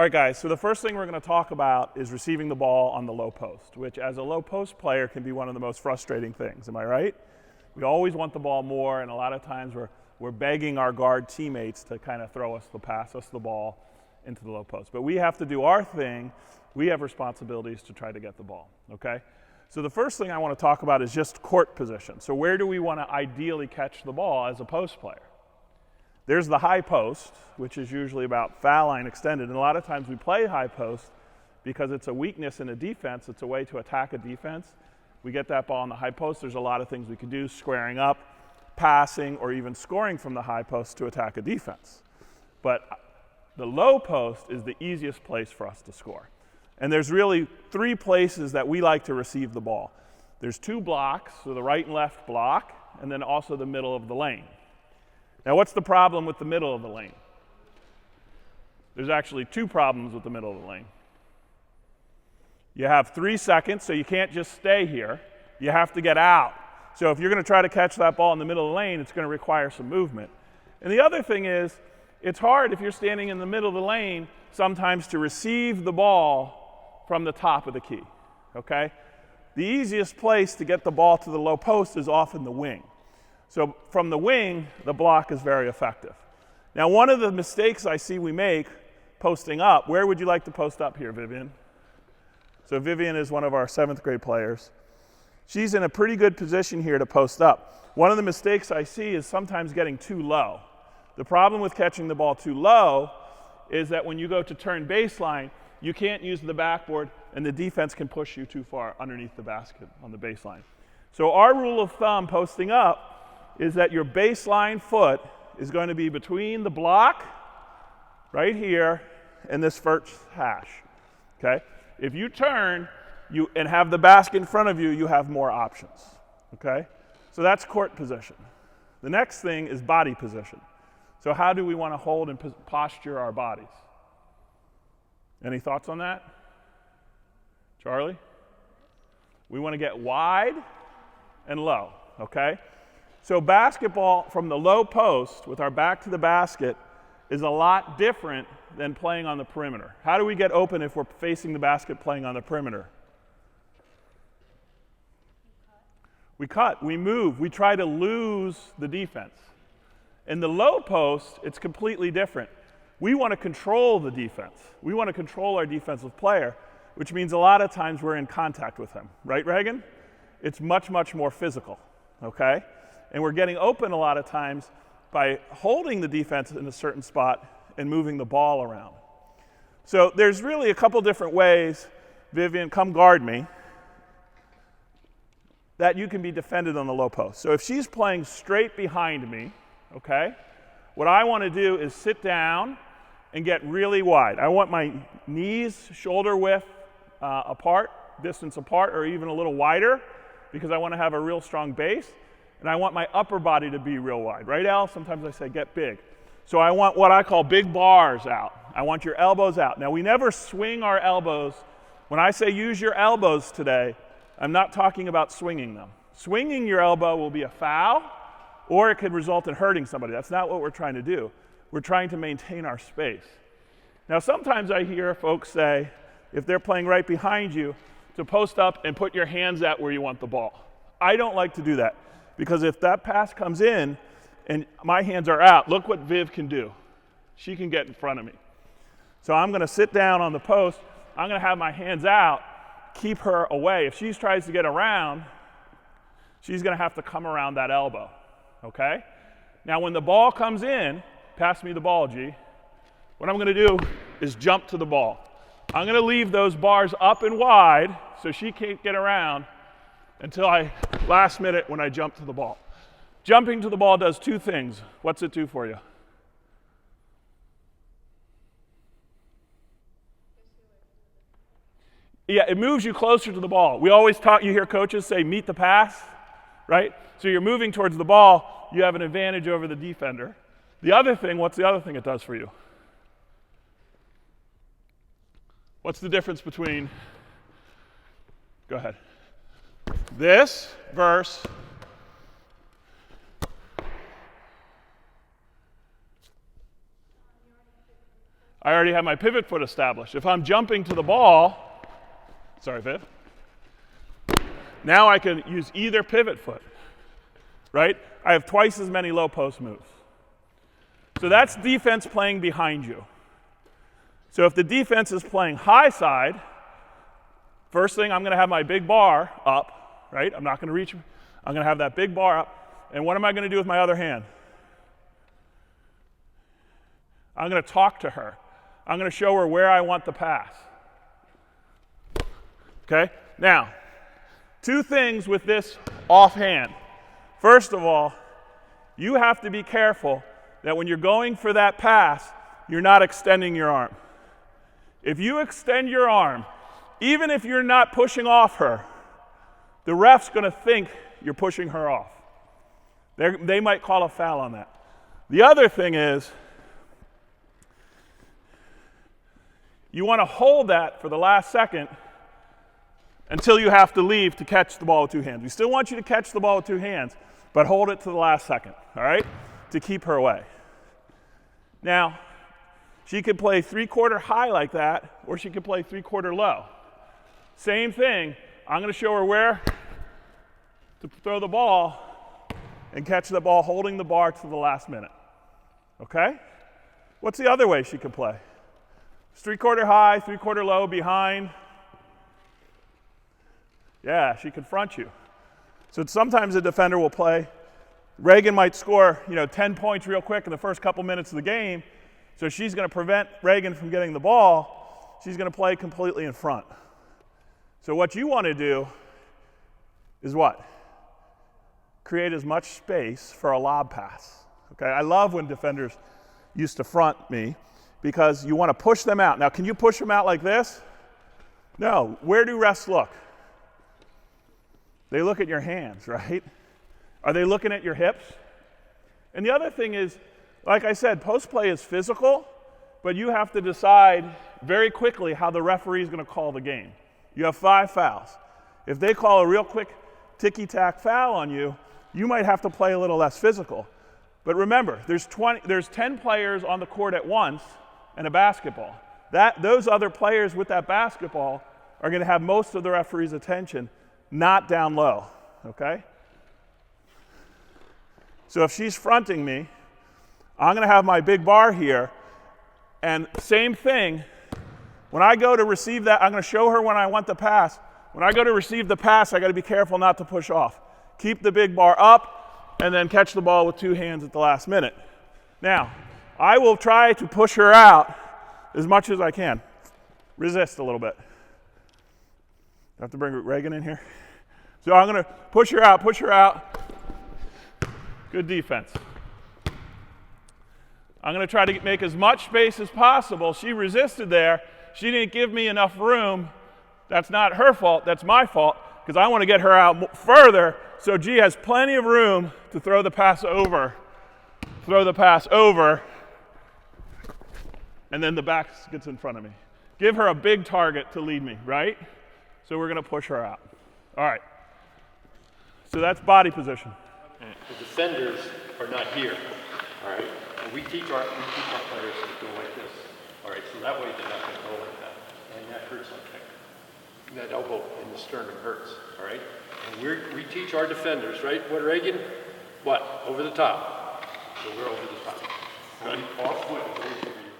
All right, guys, so the first thing we're going to talk about is receiving the ball on the low post, which as a low post player can be one of the most frustrating things. Am I right? We always want the ball more, and a lot of times we're begging our guard teammates to kind of pass us the ball into the low post. But we have to do our thing. We have responsibilities to try to get the ball, okay? So the first thing I want to talk about is just court position. So where do we want to ideally catch the ball as a post player? There's the high post, which is usually about foul line extended. And a lot of times we play high post because it's a weakness in a defense. It's a way to attack a defense. We get that ball on the high post. There's a lot of things we can do, squaring up, passing, or even scoring from the high post to attack a defense. But the low post is the easiest place for us to score. And there's really three places that we like to receive the ball. There's two blocks, so the right and left block, and then also the middle of the lane. Now, what's the problem with the middle of the lane? There's actually two problems with the middle of the lane. You have 3 seconds, so you can't just stay here. You have to get out. So if you're going to try to catch that ball in the middle of the lane, it's going to require some movement. And the other thing is, it's hard if you're standing in the middle of the lane sometimes to receive the ball from the top of the key, okay? The easiest place to get the ball to the low post is often the wing. So from the wing, the block is very effective. Now, one of the mistakes I see we make posting up, where would you like to post up here, Vivian? So Vivian is one of our 7th grade players. She's in a pretty good position here to post up. One of the mistakes I see is sometimes getting too low. The problem with catching the ball too low is that when you go to turn baseline, you can't use the backboard, and the defense can push you too far underneath the basket on the baseline. So our rule of thumb posting up is that your baseline foot is going to be between the block right here and this first hash, okay? If you turn and have the basket in front of you, you have more options, okay? So that's court position. The next thing is body position. So how do we want to hold and posture our bodies? Any thoughts on that? Charlie? We want to get wide and low, okay? So basketball from the low post with our back to the basket is a lot different than playing on the perimeter. How do we get open if we're facing the basket playing on the perimeter? We cut, we move, we try to lose the defense. In the low post, it's completely different. We want to control the defense. We want to control our defensive player, which means a lot of times we're in contact with him. Right, Reagan? It's much, much more physical, okay? And we're getting open a lot of times by holding the defense in a certain spot and moving the ball around. So there's really a couple different ways, Vivian, come guard me, that you can be defended on the low post. So if she's playing straight behind me, okay, what I want to do is sit down and get really wide. I want my knees shoulder width apart, distance apart, or even a little wider, because I want to have a real strong base. And I want my upper body to be real wide. Right, Al? Sometimes I say get big. So I want what I call big bars out. I want your elbows out. Now, we never swing our elbows. When I say use your elbows today, I'm not talking about swinging them. Swinging your elbow will be a foul, or it could result in hurting somebody. That's not what we're trying to do. We're trying to maintain our space. Now, sometimes I hear folks say, if they're playing right behind you, to post up and put your hands out where you want the ball. I don't like to do that. Because if that pass comes in and my hands are out, look what Viv can do. She can get in front of me. So I'm going to sit down on the post. I'm going to have my hands out, keep her away. If she tries to get around, she's going to have to come around that elbow, okay? Now when the ball comes in, pass me the ball, G. What I'm going to do is jump to the ball. I'm going to leave those bars up and wide so she can't get around until last minute when I jump to the ball. Jumping to the ball does two things. What's it do for you? Yeah, it moves you closer to the ball. We always you hear coaches say, meet the pass, right? So you're moving towards the ball, you have an advantage over the defender. The other thing, what's the other thing it does for you? What's the difference between, go ahead, this versus I already have my pivot foot established. If I'm jumping to the ball, sorry, Viv, now I can use either pivot foot, right? I have twice as many low post moves. So that's defense playing behind you. So if the defense is playing high side, first thing I'm going to have my big bar up, right? I'm not going to reach. I'm going to have that big bar up. And what am I going to do with my other hand? I'm going to talk to her. I'm going to show her where I want the pass. Okay? Now, two things with this offhand. First of all, you have to be careful that when you're going for that pass, you're not extending your arm. If you extend your arm, even if you're not pushing off her, the ref's going to think you're pushing her off. They might call a foul on that. The other thing is, you want to hold that for the last second until you have to leave to catch the ball with two hands. We still want you to catch the ball with two hands, but hold it to the last second, all right, to keep her away. Now, she could play three-quarter high like that, or she could play three-quarter low. Same thing. I'm going to show her where to throw the ball and catch the ball holding the bar to the last minute. Okay? What's the other way she could play? It's three-quarter high, three-quarter low, behind. Yeah, she could front you. So sometimes a defender will play. Reagan might score, 10 points real quick in the first couple minutes of the game. So she's going to prevent Reagan from getting the ball. She's going to play completely in front. So what you want to do is what? Create as much space for a lob pass. Okay, I love when defenders used to front me because you want to push them out. Now, can you push them out like this? No. Where do refs look? They look at your hands, right? Are they looking at your hips? And the other thing is, like I said, post play is physical, but you have to decide very quickly how the referee is going to call the game. You have 5 fouls. If they call a real quick ticky-tack foul on you, you might have to play a little less physical. But remember, there's 10 players on the court at once in a basketball. Those other players with that basketball are going to have most of the referee's attention, not down low, okay? So if she's fronting me, I'm going to have my big bar here, and same thing. When I go to receive that, I'm going to show her when I want the pass. When I go to receive the pass, I got to be careful not to push off. Keep the big bar up, and then catch the ball with two hands at the last minute. Now, I will try to push her out as much as I can. Resist a little bit. I have to bring Reagan in here. So I'm going to push her out, push her out. Good defense. I'm going to try to make as much space as possible. She resisted there. She didn't give me enough room. That's not her fault. That's my fault because I want to get her out further so G has plenty of room to throw the pass over. Throw the pass over, and then the back gets in front of me. Give her a big target to lead me, right? So we're going to push her out. All right. So that's body position. The defenders are not here, all right? And we teach our players to go like this, all right? So that way they're not going to go like that. And that hurts on kick. That elbow in the sternum hurts, all right? And we teach our defenders, right? What, Reagan? What? Over the top. So we're over the top. Only off foot is over you.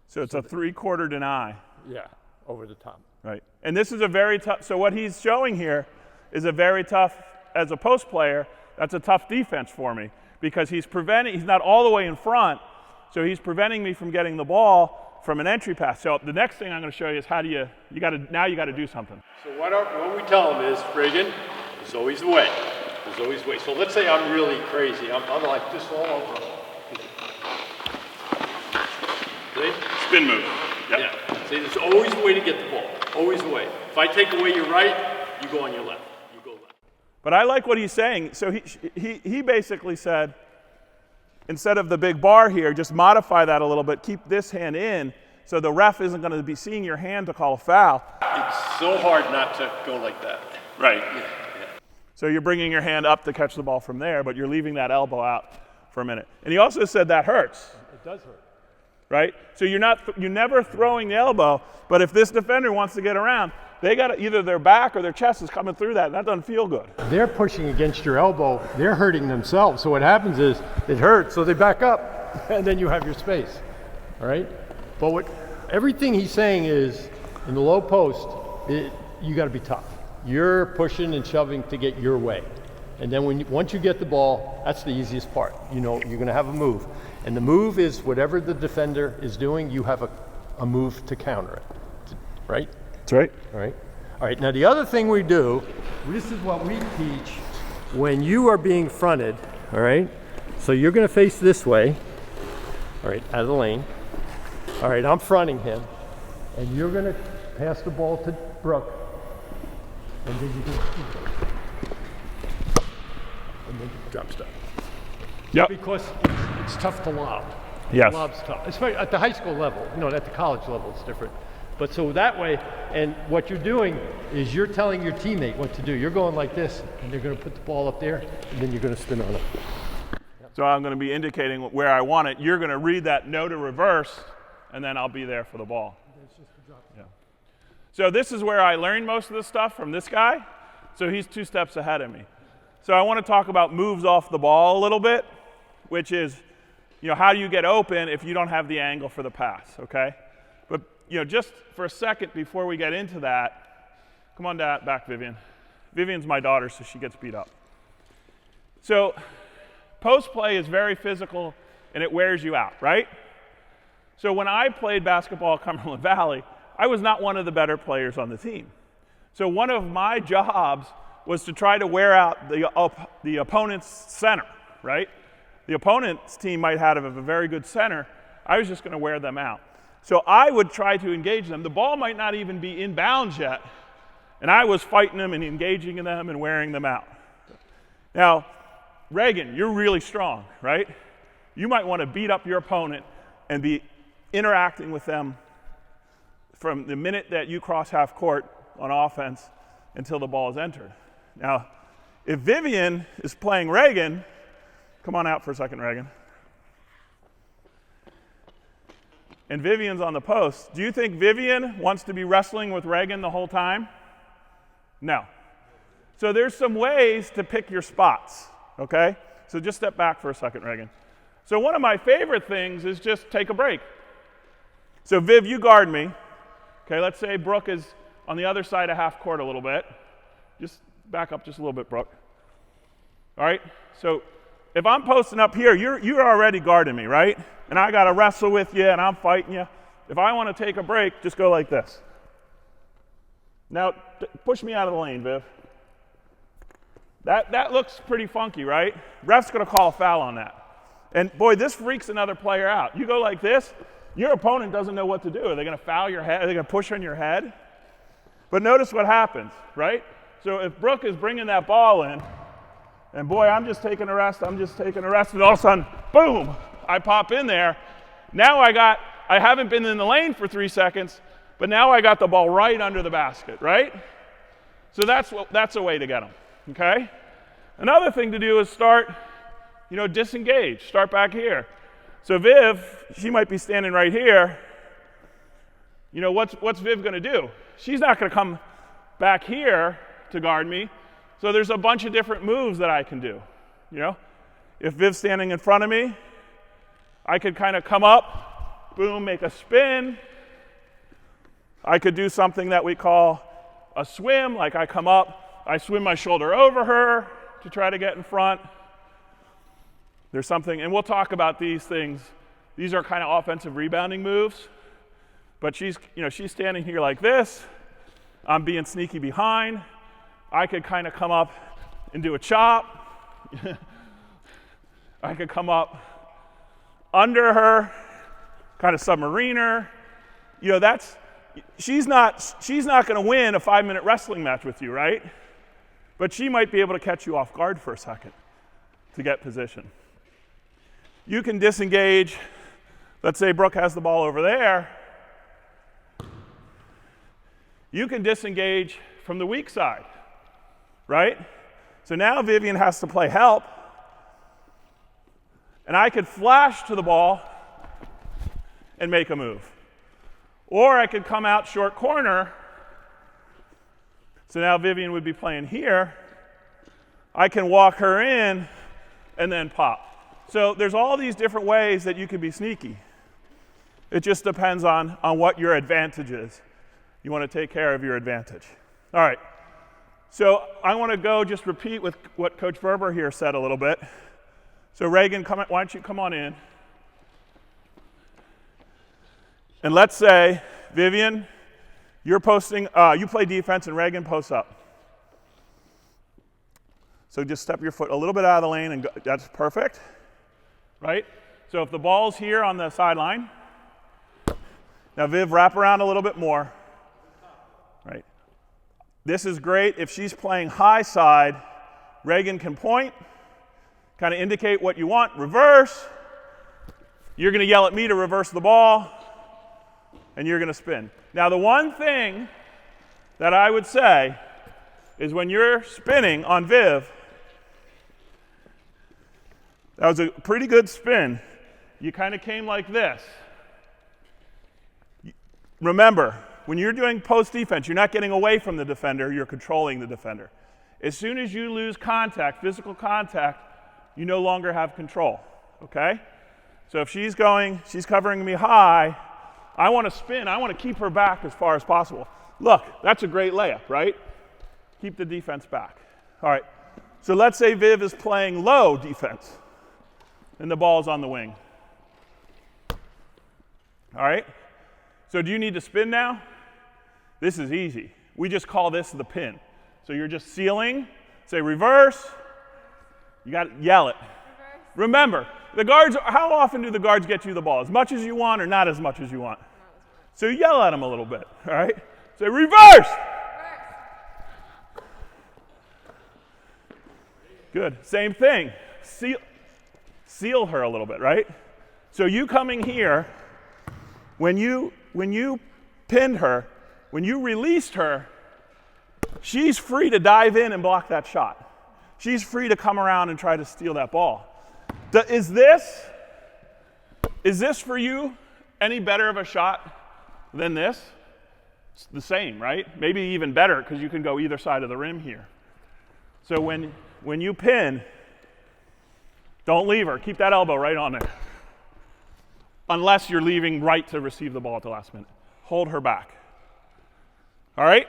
So it's a three-quarter deny. Yeah, over the top. Right. And this is a very tough, so what he's showing here is a very tough, as a post player, that's a tough defense for me because he's not all the way in front, so he's preventing me from getting the ball from an entry pass. So the next thing I'm going to show you is how do you got to do something. So what we tell him is, Reagan, there's always a way. There's always a way. So let's say I'm really crazy. I'm like this all over. See? Spin move. Yep. Yeah. See, there's always a way to get the ball. Always a way. If I take away your right, you go on your left. You go left. But I like what he's saying. So he basically said, instead of the big bar here, just modify that a little bit. Keep this hand in so the ref isn't going to be seeing your hand to call a foul. It's so hard not to go like that. Right. Yeah. So you're bringing your hand up to catch the ball from there, but you're leaving that elbow out for a minute. And he also said that hurts. It does hurt. right? So you're never throwing the elbow, but if this defender wants to get around, they got either their back or their chest is coming through that, and that doesn't feel good. They're pushing against your elbow, they're hurting themselves. So what happens is it hurts, so they back up, and then you have your space, all right? But everything he's saying is, in the low post, you got to be tough. You're pushing and shoving to get your way. And then once you get the ball, that's the easiest part. You know, you're going to have a move. And the move is whatever the defender is doing, you have a move to counter it, right? That's right. All right. All right. Now, the other thing we do, this is what we teach when you are being fronted, all right? So you're going to face this way, all right, out of the lane. All right, I'm fronting him, and you're going to pass the ball to Brooke, and then you can and then drop stuff. Yep. Because it's tough to lob. Yes. Lob's tough, especially at the high school level. You know, at the college level, it's different. But so that way, and what you're doing is you're telling your teammate what to do. You're going like this, and they're going to put the ball up there, and then you're going to spin on it. So I'm going to be indicating where I want it. You're going to read that no to reverse, and then I'll be there for the ball. Yeah. So this is where I learned most of this stuff from this guy. So he's 2 steps ahead of me. So I want to talk about moves off the ball a little bit, which is, you know, how do you get open if you don't have the angle for the pass, okay? But, you know, just for a second before we get into that, come on back, Vivian. Vivian's my daughter, so she gets beat up. So post play is very physical, and it wears you out, right? So when I played basketball at Cumberland Valley, I was not one of the better players on the team. So one of my jobs was to try to wear out the opponent's center, right? The opponent's team might have a very good center. I was just going to wear them out. So I would try to engage them. The ball might not even be inbounds yet, and I was fighting them and engaging in them and wearing them out. Now, Reagan, you're really strong, right? You might want to beat up your opponent and be interacting with them from the minute that you cross half court on offense until the ball is entered. Now, if Vivian is playing Reagan, come on out for a second, Reagan. And Vivian's on the post. Do you think Vivian wants to be wrestling with Reagan the whole time? No. So there's some ways to pick your spots, okay? So just step back for a second, Reagan. So one of my favorite things is just take a break. So Viv, you guard me. Okay, let's say Brooke is on the other side of half court a little bit. Just back up just a little bit, Brooke. All right, so if I'm posting up here, you're already guarding me, right? And I got to wrestle with you, and I'm fighting you. If I want to take a break, just go like this. Now, push me out of the lane, Viv. That looks pretty funky, right? Ref's going to call a foul on that. And boy, this freaks another player out. You go like this, your opponent doesn't know what to do. Are they going to foul your head? Are they going to push on your head? But notice what happens, right? So if Brooke is bringing that ball in, and boy, I'm just taking a rest, and all of a sudden, boom, I pop in there. Now I haven't been in the lane for 3 seconds, but now I got the ball right under the basket, right? So that's a way to get them, okay? Another thing to do is start, disengage, start back here. So Viv, she might be standing right here. What's Viv going to do? She's not going to come back here to guard me. So there's a bunch of different moves that I can do. If Viv's standing in front of me, I could kind of come up, boom, make a spin. I could do something that we call a swim, like I come up, I swim my shoulder over her to try to get in front. There's something, and we'll talk about these things. These are kind of offensive rebounding moves. But she's standing here like this. I'm being sneaky behind. I could kind of come up and do a chop. I could come up under her, kind of submarine her. She's not going to win a 5-minute wrestling match with you, right? But she might be able to catch you off guard for a second to get position. You can disengage. Let's say Brooke has the ball over there. You can disengage from the weak side, right? So now Vivian has to play help. And I could flash to the ball and make a move. Or I could come out short corner. So now Vivian would be playing here. I can walk her in and then pop. So there's all these different ways that you can be sneaky. It just depends on what your advantage is. You want to take care of your advantage. All right. So I want to go just repeat with what Coach Verber here said a little bit. So Reagan, why don't you come on in? And let's say, Vivian, you're posting, you play defense and Reagan posts up. So just step your foot a little bit out of the lane and go, that's perfect, right? So if the ball's here on the sideline, now Viv, wrap around a little bit more, right? This is great. If she's playing high side, Reagan can point, kind of indicate what you want, reverse. You're going to yell at me to reverse the ball, and you're going to spin. Now the one thing that I would say is when you're spinning on Viv, that was a pretty good spin. You kind of came like this. Remember, when you're doing post defense, you're not getting away from the defender, you're controlling the defender. As soon as you lose contact, physical contact, you no longer have control, okay? So if she's covering me high, I want to spin, I want to keep her back as far as possible. Look, that's a great layup, right? Keep the defense back. All right, so let's say Viv is playing low defense, and the ball's on the wing. All right, so do you need to spin now? This is easy. We just call this the pin. So you're just sealing, say reverse, you got to yell it. Reverse. Remember, the guards, how often do the guards get you the ball? As much as you want or not as much as you want? So you yell at them a little bit, all right? Say reverse! Good, same thing. Seal her a little bit, right? So you coming here, when you pinned her, when you released her, she's free to dive in and block that shot. She's free to come around and try to steal that ball. Is this for you any better of a shot than this? It's the same, right? Maybe even better because you can go either side of the rim here. So when you pin, don't leave her. Keep that elbow right on there. Unless you're leaving right to receive the ball at the last minute. Hold her back. All right?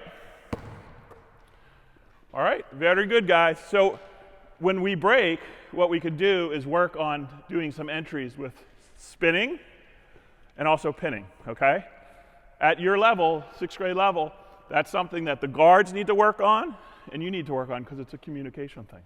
All right, very good, guys. So when we break, what we could do is work on doing some entries with spinning and also pinning, okay? At your level, 6th grade level, that's something that the guards need to work on and you need to work on because it's a communication thing.